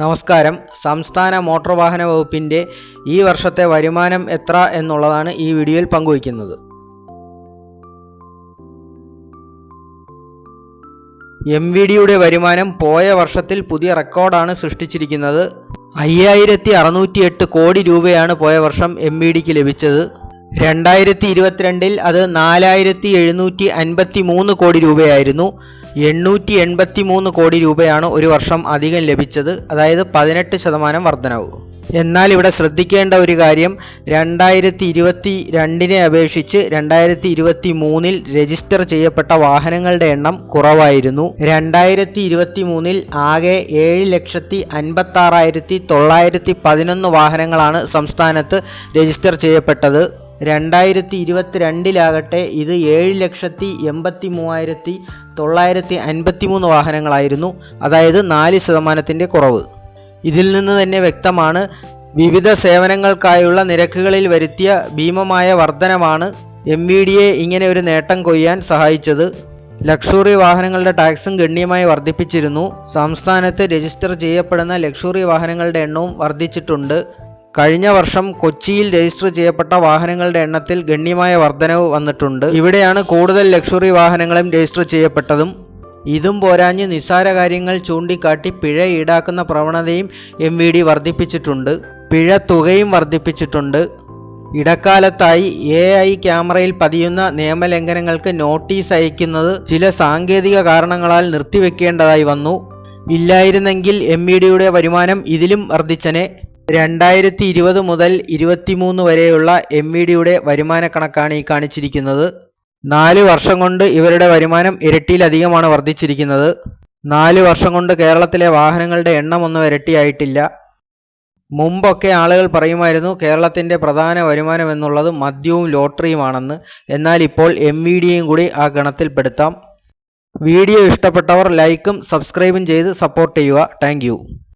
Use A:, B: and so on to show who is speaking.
A: നമസ്കാരം. സംസ്ഥാന മോട്ടോർ വാഹന വകുപ്പിൻ്റെ ഈ വർഷത്തെ വരുമാനം എത്ര എന്നുള്ളതാണ് ഈ വീഡിയോയിൽ പങ്കുവയ്ക്കുന്നത്. MVDയുടെ വരുമാനം പോയ വർഷത്തിൽ പുതിയ റെക്കോർഡാണ് സൃഷ്ടിച്ചിരിക്കുന്നത്. 5608 കോടി രൂപയാണ് പോയ വർഷം MVDക്ക് ലഭിച്ചത്. 2022 അത് 4753 കോടി രൂപയായിരുന്നു. 883 കോടി രൂപയാണ് ഒരു വർഷം അധികം ലഭിച്ചത്, അതായത് 18% വർധനവ്. എന്നാൽ ഇവിടെ ശ്രദ്ധിക്കേണ്ട ഒരു കാര്യം, 2022 അപേക്ഷിച്ച് 2023 രജിസ്റ്റർ ചെയ്യപ്പെട്ട വാഹനങ്ങളുടെ എണ്ണം കുറവായിരുന്നു. 2023 ആകെ 7,56,911 വാഹനങ്ങളാണ് സംസ്ഥാനത്ത് രജിസ്റ്റർ ചെയ്യപ്പെട്ടത്. 2022 ഇത് 7,83,953 വാഹനങ്ങളായിരുന്നു, അതായത് 4% കുറവ്. ഇതിൽ നിന്ന് തന്നെ വ്യക്തമാണ് വിവിധ സേവനങ്ങൾക്കായുള്ള നിരക്കുകളിൽ വരുത്തിയ ഭീമമായ വർധനമാണ് MVDയെ ഇങ്ങനെ ഒരു നേട്ടം കൊയ്യാൻ സഹായിച്ചത്. ലക്ഷറി വാഹനങ്ങളുടെ ടാക്സും ഗണ്യമായി വർദ്ധിപ്പിച്ചിരുന്നു. സംസ്ഥാനത്ത് രജിസ്റ്റർ ചെയ്യപ്പെടുന്ന ലക്ഷറി വാഹനങ്ങളുടെ എണ്ണവും വർദ്ധിച്ചിട്ടുണ്ട്. കഴിഞ്ഞ വർഷം കൊച്ചിയിൽ രജിസ്റ്റർ ചെയ്യപ്പെട്ട വാഹനങ്ങളുടെ എണ്ണത്തിൽ ഗണ്യമായ വർധനവ് വന്നിട്ടുണ്ട്. ഇവിടെയാണ് കൂടുതൽ ലക്ഷറി വാഹനങ്ങളും രജിസ്റ്റർ ചെയ്യപ്പെട്ടതും. ഇതും പോരാഞ്ഞ് നിസ്സാര കാര്യങ്ങൾ ചൂണ്ടിക്കാട്ടി പിഴ ഈടാക്കുന്ന പ്രവണതയും MVD വർദ്ധിപ്പിച്ചിട്ടുണ്ട്. പിഴ തുകയും വർദ്ധിപ്പിച്ചിട്ടുണ്ട്. ഇടക്കാലത്തായി AI ക്യാമറയിൽ പതിയുന്ന നിയമലംഘനങ്ങൾക്ക് നോട്ടീസ് അയക്കുന്നത് ചില സാങ്കേതിക കാരണങ്ങളാൽ നിർത്തിവെക്കേണ്ടതായി വന്നു. ഇല്ലായിരുന്നെങ്കിൽ MVDയുടെ വരുമാനം ഇതിലും വർദ്ധിച്ചനെ. 2020 മുതൽ 2023 വരെയുള്ള MVDയുടെ വരുമാന കണക്കാണ് ഈ കാണിച്ചിരിക്കുന്നത്. 4 വർഷം കൊണ്ട് ഇവരുടെ വരുമാനം ഇരട്ടിയിലധികമാണ് വർദ്ധിച്ചിരിക്കുന്നത്. 4 വർഷം കൊണ്ട് കേരളത്തിലെ വാഹനങ്ങളുടെ എണ്ണം ഒന്നും ഇരട്ടിയായിട്ടില്ല. മുമ്പൊക്കെ ആളുകൾ പറയുമായിരുന്നു കേരളത്തിൻ്റെ പ്രധാന വരുമാനം എന്നുള്ളത് മദ്യവും ലോട്ടറിയുമാണെന്ന്. എന്നാൽ ഇപ്പോൾ MVDയും കൂടി ആ ഗണത്തിൽപ്പെടുത്താം. വീഡിയോ ഇഷ്ടപ്പെട്ടവർ ലൈക്കും സബ്സ്ക്രൈബും ചെയ്ത് സപ്പോർട്ട് ചെയ്യുക. താങ്ക്